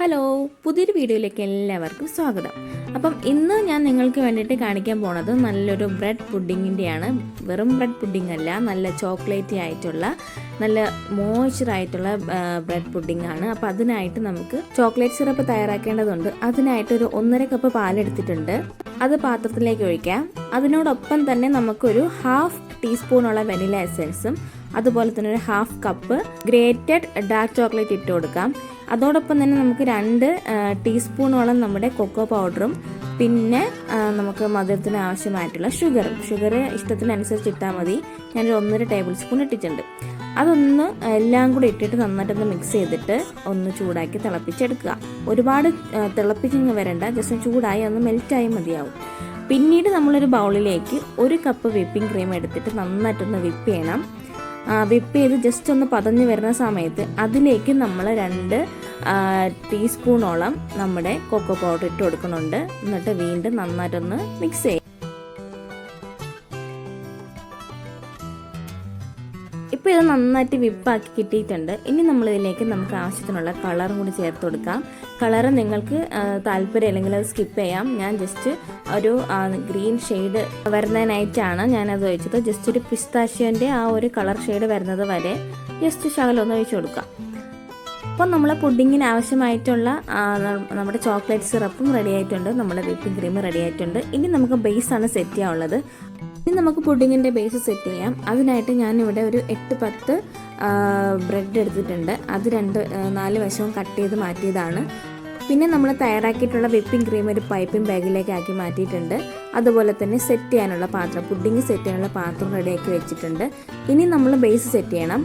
Hello, പുതിയൊരു വീഡിയോയിലേക്ക് എല്ലാവർക്കും സ്വാഗതം. അപ്പം ഇന്ന് ഞാൻ നിങ്ങൾക്ക് വേണ്ടിയിട്ട് കാണിക്കാൻ പോണത് നല്ലൊരു ബ്രെഡ് പുഡിങ്ങിൻ്റെയാണ്. വെറും ബ്രെഡ് പുഡിംഗ് അല്ല, നല്ല ചോക്ലേറ്റി ആയിട്ടുള്ള നല്ല മോയ്സ്ചറായിട്ടുള്ള ബ്രെഡ് പുഡിംഗ് ആണ്. അപ്പോൾ അതിനായിട്ട് നമുക്ക് ചോക്ലേറ്റ് സിറപ്പ് തയ്യാറാക്കേണ്ടതുണ്ട്. അതിനായിട്ടൊരു 1.5 കപ്പ് പാലെടുത്തിട്ടുണ്ട്. അത് പാത്രത്തിലേക്ക് ഒഴിക്കാം. അതിനോടൊപ്പം തന്നെ നമുക്കൊരു 1/2 ടീസ്പൂണുള്ള വെനില എസൻസും അതുപോലെ തന്നെ ഒരു 1/2 കപ്പ് ഗ്രേറ്റഡ് ഡാർക്ക് ചോക്ലേറ്റ് ഇട്ട് കൊടുക്കാം. അതോടൊപ്പം തന്നെ നമുക്ക് 2 ടീസ്പൂണോളം നമ്മുടെ കൊക്കോ പൗഡറും പിന്നെ നമുക്ക് മധുരത്തിന് ആവശ്യമായിട്ടുള്ള ഷുഗർ ഇഷ്ടത്തിനനുസരിച്ച് ഇട്ടാൽ മതി. ഞാനൊരു 1.5 ടേബിൾ സ്പൂൺ ഇട്ടിട്ടുണ്ട്. അതൊന്ന് എല്ലാം കൂടി ഇട്ടിട്ട് നന്നായിട്ടൊന്ന് മിക്സ് ചെയ്തിട്ട് ഒന്ന് ചൂടാക്കി തിളപ്പിച്ചെടുക്കുക. ഒരുപാട് തിളപ്പിച്ചിങ്ങ് വരണ്ട, ജസ്റ്റ് ചൂടായി ഒന്ന് മെൽറ്റായി മതിയാവും. പിന്നീട് നമ്മളൊരു ബൗളിലേക്ക് 1 കപ്പ് വിപ്പിംഗ് ക്രീം എടുത്തിട്ട് നന്നായിട്ടൊന്ന് വിപ്പ് ചെയ്യണം. വിപ്പ് ചെയ്ത് ജസ്റ്റ് ഒന്ന് പതഞ്ഞ് വരുന്ന സമയത്ത് അതിലേക്ക് നമ്മൾ 2 ടീസ്പൂണോളം നമ്മുടെ കൊക്കോ പൗഡർ ഇട്ട് കൊടുക്കുന്നുണ്ട്. എന്നിട്ട് വീണ്ടും നന്നായിട്ടൊന്ന് മിക്സ് ചെയ്യും. ഇപ്പോൾ ഇത് നന്നായിട്ട് വിപ്പാക്കി കിട്ടിയിട്ടുണ്ട്. ഇനി നമ്മളിതിലേക്ക് നമുക്ക് ആവശ്യത്തിനുള്ള കളറും കൂടി ചേർത്ത് കൊടുക്കാം. കളറ് നിങ്ങൾക്ക് താല്പര്യം അല്ലെങ്കിൽ അത് സ്കിപ്പ് ചെയ്യാം. ഞാൻ ജസ്റ്റ് ഒരു ഗ്രീൻ ഷെയ്ഡ് വരുന്നതിനായിട്ടാണ് ഞാനത് ഒഴിച്ചത്. ജസ്റ്റ് ഒരു പിസ്താഷ്യോൻ്റെ ആ ഒരു കളർ ഷെയ്ഡ് വരുന്നത് വരെ ജസ്റ്റ് ശകലം ഒന്ന് ഒഴിച്ചു കൊടുക്കാം. അപ്പോൾ നമ്മളെ പുഡിങ്ങിന് ആവശ്യമായിട്ടുള്ള നമ്മുടെ ചോക്ലേറ്റ് സിറപ്പും റെഡി ആയിട്ടുണ്ട്, നമ്മുടെ വിപ്പിംഗ് ക്രീം റെഡി ആയിട്ടുണ്ട്. ഇനി നമുക്ക് ബേസാണ് സെറ്റ് ചെയ്യാനുള്ളത്. ഇനി നമുക്ക് പുഡിങ്ങിൻ്റെ ബേസ് സെറ്റ് ചെയ്യാം. അതിനായിട്ട് ഞാനിവിടെ ഒരു 8-10 ബ്രെഡ് എടുത്തിട്ടുണ്ട്. അത് 4 വശവും കട്ട് ചെയ്ത് മാറ്റിയതാണ്. പിന്നെ നമ്മൾ തയ്യാറാക്കിയിട്ടുള്ള വിപ്പിംഗ് ക്രീം ഒരു പൈപ്പിംഗ് ബാഗിലേക്ക് ആക്കി മാറ്റിയിട്ടുണ്ട്. അതുപോലെ തന്നെ സെറ്റ് ചെയ്യാനുള്ള പാത്രം, പുഡിങ് സെറ്റ് ചെയ്യാനുള്ള പാത്രം റെഡിയാക്കി വെച്ചിട്ടുണ്ട്. ഇനി നമ്മൾ ബേസ് സെറ്റ് ചെയ്യണം.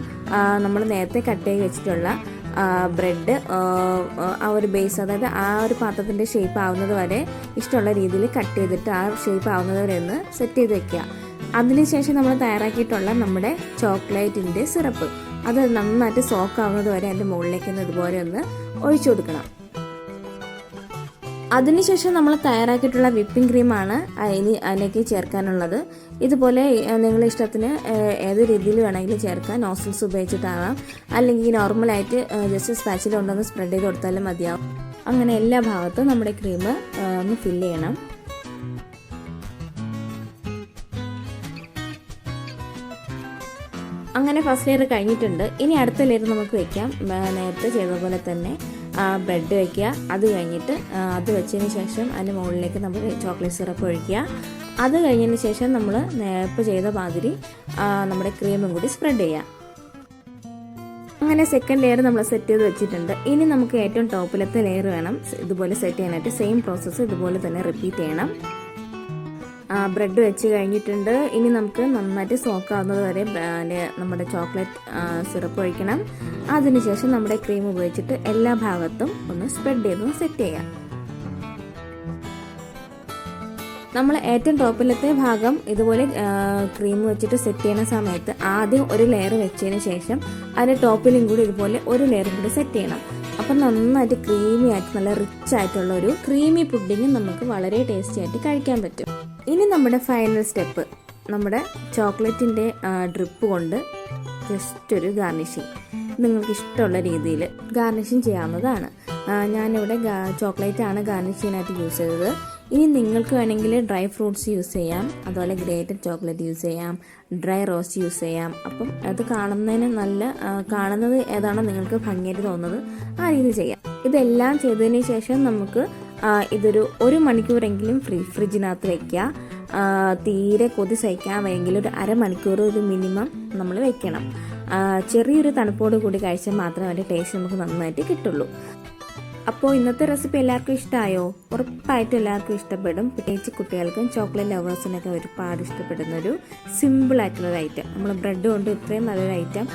നമ്മൾ നേരത്തെ കട്ട് ചെയ്ത് വെച്ചിട്ടുള്ള ബ്രെഡ് ആ ഒരു ബേസ്, അതായത് ആ ഒരു പാത്രത്തിൻ്റെ ഷേപ്പ് ആവുന്നത് വരെ ഇഷ്ടമുള്ള രീതിയിൽ കട്ട് ചെയ്തിട്ട് ആ ഷേപ്പ് ആവുന്നത് വരെ ഒന്ന് സെറ്റ് ചെയ്ത് വെക്കുക. അതിനുശേഷം നമ്മൾ തയ്യാറാക്കിയിട്ടുള്ള നമ്മുടെ ചോക്ലേറ്റിൻ്റെ സിറപ്പ് അത് നന്നായിട്ട് സോക്ക് ആവുന്നത് വരെ അതിൻ്റെ മുകളിലേക്ക് ഇതുപോലെ ഒന്ന് ഒഴിച്ചു കൊടുക്കണം. അതിനുശേഷം നമ്മൾ തയ്യാറാക്കിയിട്ടുള്ള വിപ്പിംഗ് ക്രീമാണ് ഇനി അതിലേക്ക് ചേർക്കാനുള്ളത്. ഇതുപോലെ നിങ്ങളുടെ ഇഷ്ടത്തിന് ഏത് രീതിയിൽ വേണമെങ്കിലും ചേർക്കാം. നോസിൽസ് ഉപയോഗിച്ചിട്ടാകാം, അല്ലെങ്കിൽ നോർമലായിട്ട് ജസ്റ്റ് സ്പാച്ചിൽ കൊണ്ടൊന്ന് സ്പ്രെഡ് ചെയ്ത് കൊടുത്താലും മതിയാവും. അങ്ങനെ എല്ലാ ഭാഗത്തും നമ്മുടെ ക്രീം ഒന്ന് ഫില്ല് ചെയ്യണം. അങ്ങനെ ഫസ്റ്റ് ലെയർ കഴിഞ്ഞിട്ടുണ്ട്. ഇനി അടുത്ത ലെയർ നമുക്ക് വയ്ക്കാം. നേരത്തെ ചെയ്തതുപോലെ തന്നെ ബ്രെഡ് വയ്ക്കുക. അത് കഴിഞ്ഞിട്ട് അത് വെച്ചതിന് ശേഷം അതിൻ്റെ മുകളിലേക്ക് നമ്മൾ ചോക്ലേറ്റ് സിറപ്പ് ഒഴിക്കുക. അത് കഴിഞ്ഞതിന് ശേഷം നമ്മൾ നേരത്തെ ചെയ്ത മാതിരി നമ്മുടെ ക്രീമും കൂടി സ്പ്രെഡ് ചെയ്യുക. അങ്ങനെ സെക്കൻഡ് ലെയർ നമ്മൾ സെറ്റ് ചെയ്ത് വെച്ചിട്ടുണ്ട്. ഇനി നമുക്ക് ഏറ്റവും ടോപ്പിലത്തെ ലെയർ വേണം ഇതുപോലെ സെറ്റ് ചെയ്യാനായിട്ട്. സെയിം പ്രോസസ്സ് ഇതുപോലെ തന്നെ റിപ്പീറ്റ് ചെയ്യണം. ബ്രെഡ് വെച്ച് കഴിഞ്ഞിട്ടുണ്ട്. ഇനി നമുക്ക് നന്നായിട്ട് സോക്ക് ആവുന്നത് വരെ നമ്മുടെ ചോക്ലേറ്റ് സിറപ്പ് ഒഴിക്കണം. അതിനുശേഷം നമ്മുടെ ക്രീം ഉപയോഗിച്ചിട്ട് എല്ലാ ഭാഗത്തും ഒന്ന് സ്പ്രെഡ് ചെയ്ത് സെറ്റ് ചെയ്യാം. നമ്മൾ ഏറ്റവും ടോപ്പിലത്തെ ഭാഗം ഇതുപോലെ ക്രീം വെച്ചിട്ട് സെറ്റ് ചെയ്യുന്ന സമയത്ത് ആദ്യം ഒരു ലെയർ വെച്ചതിന് ശേഷം അതിൻ്റെ ടോപ്പിലും കൂടി ഇതുപോലെ ഒരു ലെയർ കൂടി സെറ്റ് ചെയ്യണം. അപ്പം നന്നായിട്ട് ക്രീമി ആയിട്ട് നല്ല റിച്ച് ആയിട്ടുള്ള ഒരു ക്രീമി പുഡിങ് നമുക്ക് വളരെ ടേസ്റ്റി ആയിട്ട് കഴിക്കാൻ പറ്റും. ഇനി നമ്മുടെ ഫൈനൽ സ്റ്റെപ്പ്, നമ്മുടെ ചോക്ലേറ്റിൻ്റെ ഡ്രിപ്പ് കൊണ്ട് ജസ്റ്റ് ഒരു ഗാർണിഷിങ് നിങ്ങൾക്ക് ഇഷ്ടമുള്ള രീതിയിൽ ഗാർണിഷിങ് ചെയ്യാവുന്നതാണ്. ഞാനിവിടെ ചോക്ലേറ്റാണ് ഗാർണിഷ് ചെയ്യാനായിട്ട് യൂസ് ചെയ്തത്. ഇനി നിങ്ങൾക്ക് വേണമെങ്കിൽ ഡ്രൈ ഫ്രൂട്ട്സ് യൂസ് ചെയ്യാം, അതുപോലെ ഗ്രേറ്റഡ് ചോക്ലേറ്റ് യൂസ് ചെയ്യാം, ഡ്രൈ റോസ്റ്റ് യൂസ് ചെയ്യാം. അപ്പം അത് കാണുന്നത് ഏതാണോ നിങ്ങൾക്ക് ഭംഗിയായിട്ട് തോന്നുന്നത് ആ രീതിയിൽ ചെയ്യാം. ഇതെല്ലാം ചെയ്തതിന് ശേഷം നമുക്ക് ഇതൊരു 1 മണിക്കൂറെങ്കിലും ഫ്രിഡ്ജിനകത്ത് വയ്ക്കുക. തീരെ കൊതി സഹിക്കാൻ വയ്യെങ്കിൽ ഒരു അരമണിക്കൂർ ഒരു മിനിമം നമ്മൾ വെക്കണം. ചെറിയൊരു തണുപ്പോട് കൂടി കഴിച്ചാൽ മാത്രമേ അതിൻ്റെ ടേസ്റ്റ് നമുക്ക് നന്നായിട്ട് കിട്ടുള്ളൂ. അപ്പോൾ ഇന്നത്തെ റെസിപ്പി എല്ലാവർക്കും ഇഷ്ടമായോ? ഉറപ്പായിട്ടും എല്ലാവർക്കും ഇഷ്ടപ്പെടും. പ്രത്യേകിച്ച് കുട്ടികൾക്കും ചോക്ലേറ്റ് ലവേഴ്സിനൊക്കെ ഒരുപാട് ഇഷ്ടപ്പെടുന്ന ഒരു സിമ്പിളായിട്ടുള്ളൊരു ഐറ്റം. നമ്മൾ ബ്രെഡ് കൊണ്ട് ഇത്രയും നല്ലൊരു ഐറ്റം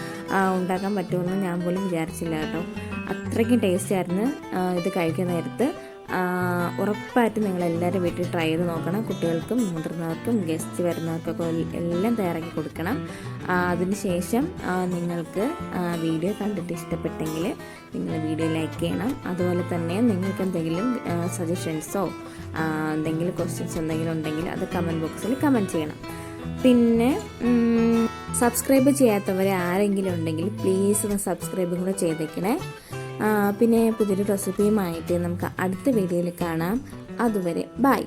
ഉണ്ടാക്കാൻ പറ്റുമെന്ന് ഞാൻ പോലും വിചാരിച്ചില്ല കേട്ടോ. അത്രയ്ക്കും ടേസ്റ്റ് ആയിരുന്നു ഇത് കഴിക്കുന്ന നേരത്ത്. ഉറപ്പായിട്ടും നിങ്ങളെല്ലാവരും വീട്ടിൽ ട്രൈ ചെയ്ത് നോക്കണം. കുട്ടികൾക്കും മുതിർന്നവർക്കും ഗസ്റ്റ് വരുന്നവർക്കൊക്കെ എല്ലാം തയ്യാറാക്കി കൊടുക്കണം. അതിനുശേഷം നിങ്ങൾക്ക് വീഡിയോ കണ്ടിട്ട് ഇഷ്ടപ്പെട്ടെങ്കിൽ നിങ്ങൾ വീഡിയോ ലൈക്ക് ചെയ്യണം. അതുപോലെ തന്നെ നിങ്ങൾക്ക് എന്തെങ്കിലും സജഷൻസോ എന്തെങ്കിലും ക്വസ്റ്റ്യൻസ് എന്തെങ്കിലും ഉണ്ടെങ്കിൽ അത് കമൻറ്റ് ബോക്സിൽ കമൻറ്റ് ചെയ്യണം. പിന്നെ സബ്സ്ക്രൈബ് ചെയ്യാത്തവരെ ആരെങ്കിലും ഉണ്ടെങ്കിൽ പ്ലീസ് ഒന്ന് സബ്സ്ക്രൈബും കൂടെ ചെയ്തേക്കണേ. പിന്നെ പുതിയൊരു റെസിപ്പിയുമായിട്ട് നമുക്ക് അടുത്ത വീഡിയോയിൽ കാണാം. അതുവരെ ബൈ.